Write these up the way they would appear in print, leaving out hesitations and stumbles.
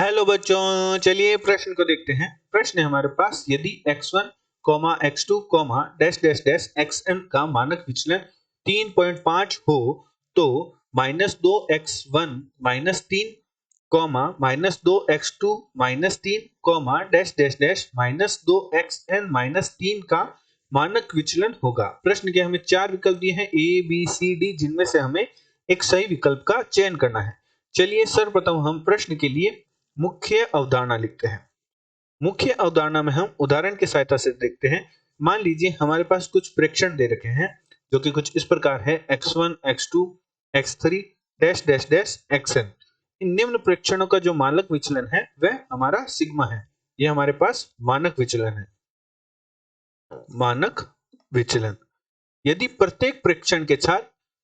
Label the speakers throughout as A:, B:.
A: Hello बच्चों, चलिए प्रश्न को देखते हैं। प्रश्न है हमारे पास, यदि x1, x2, dash dash dash xn का मानक विचलन 3.5 हो तो -2x1 -3, -2x2 -3, dash dash dash -2xn -3 का मानक विचलन होगा। प्रश्न के हमें चार विकल्प दिए हैं A, B, C, D, जिनमें से हमें एक सही विकल्प का चयन करना है। चलिए सर्वप्रथम हम प्रश्न के लिए मुख्य अवधारणा लिखते हैं। मुख्य अवधारणा में हम उदाहरण की सहायता से देखते हैं। मान लीजिए हमारे पास कुछ प्रेक्षण दे रखे हैं जो कि कुछ इस प्रकार है, x1, x2, x3, dash dash dash xn। इन निम्न प्रेक्षणों का जो मानक विचलन है वह हमारा सिग्मा है। यह हमारे पास मानक विचलन है। मानक विचलन, यदि प्रत्येक प्रेक्षण के साथ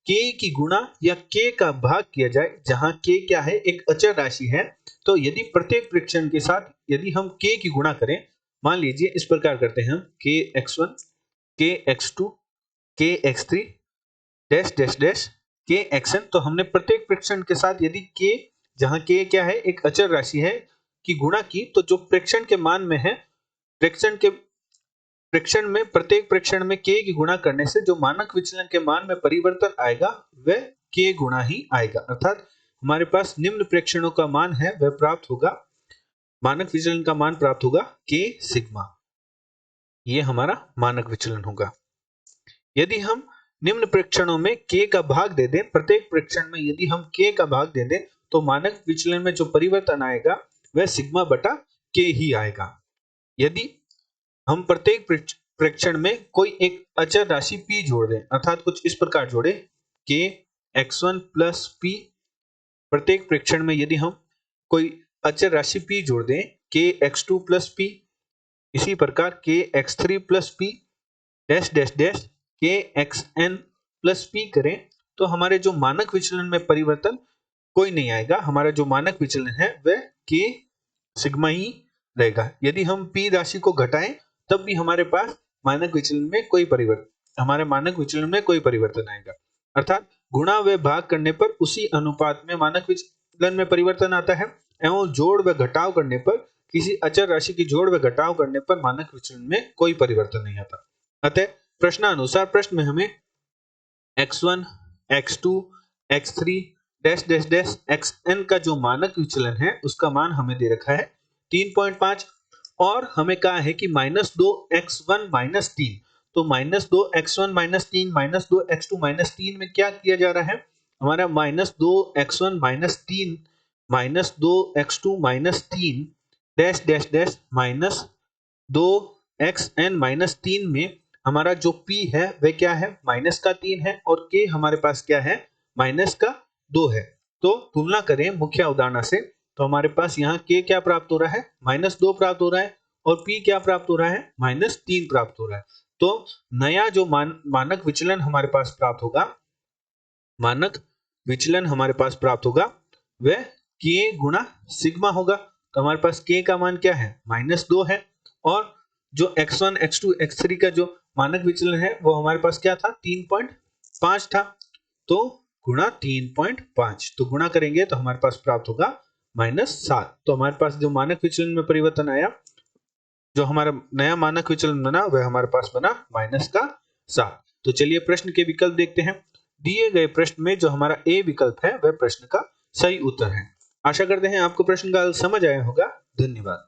A: k की गुणा या k का भाग किया जाए, जहां k क्या है, एक अचर राशि है, तो यदि प्रत्येक प्रेक्षण के साथ यदि हम k की गुणा करें, मान लीजिए इस प्रकार करते हैं हम k x1, k x2, k x3, dash dash dash k xn। तो हमने प्रत्येक प्रेक्षण के साथ यदि k, जहां k क्या है, एक अचर राशि है, की गुणा की, तो जो प्रेक्षण के मान में है, प्रेक्षण में प्रत्येक प्रेक्षण में k की गुणा करने से जो मानक विचलन के मान में परिवर्तन आएगा वह k गुणा ही आएगा। अर्थात हमारे पास निम्न प्रेक्षणों का मान है वह प्राप्त होगा, मानक विचलन का मान प्राप्त होगा k सिग्मा। ये हमारा मानक विचलन होगा। यदि हम निम्न प्रेक्षणों में k का भाग दे दें, प्रत्येक प्रेक्षण में यदि हम k का भाग दे दें, तो मानक विचलन में जो परिवर्तन आएगा वह सिग्मा बटा k ही आएगा। यदि हम प्रत्येक प्रेक्षण में कोई एक अचर राशि p जोड़ दें, अर्थात कुछ इस प्रकार जोड़े k x1 प्लस p, प्रत्येक प्रेक्षण में यदि हम कोई अचर राशि p जोड़ दें k x2 प्लस p, इसी प्रकार k x3 plus p, dash dash dash k xn plus p करें, तो हमारे जो मानक विचलन में परिवर्तन कोई नहीं आएगा। हमारा जो मानक विचलन है वह k सिग्मा ही रहेगा। यदि हम p राशि को घटाएं तब भी हमारे पास मानक विचलन में कोई परिवर्तन आएगा। अर्थात गुणा व भाग करने पर उसी अनुपात में मानक विचलन में परिवर्तन आता है, एवं जोड़ व घटाव करने पर, किसी अचर राशि की जोड़ व घटाव करने पर मानक विचलन में कोई परिवर्तन नहीं आता। अतः प्रश्नानुसार प्रश्न में हमें x1, x2, x3, dash dash dash xn का जो मानक विचलन है उसका मान हमें दे रखा है 3.5, और हमें कहा है कि -2x1 -3। तो -2x1 -3 -2x2 -3 में क्या किया जा रहा है, हमारा -2x1 -3 -2x2 -3 dash dash dash -2xn -3 में हमारा जो p है वह क्या है, -3 है, और k हमारे पास क्या है, -2 है। तो तुलना करें मुख्य अवधारणा से, तो हमारे पास यहाँ k क्या प्राप्त हो रहा है, -2 प्राप्त हो रहा है, और p क्या प्राप्त हो रहा है, -3 प्राप्त हो रहा है। तो नया जो मानक विचलन हमारे पास प्राप्त होगा, वह k गुणा सिग्मा होगा। तो हमारे पास k का मान क्या है, -2 है, और जो x1, x2, x3 का जो मानक विचलन है वो हमारे पास क्या था, 3.5 था। तो गुणा 3.5, तो गुणा करेंगे तो हमारे पास प्राप्त होगा -7। तो हमारे पास जो मानक विचलन में परिवर्तन आया, जो हमारा नया मानक विचलन बना, वह हमारे पास बना -7। तो चलिए प्रश्न के विकल्प देखते हैं। दिए गए प्रश्न में जो हमारा ए विकल्प है वह प्रश्न का सही उत्तर है। आशा करते हैं आपको प्रश्न का हल समझ आया होगा। धन्यवाद।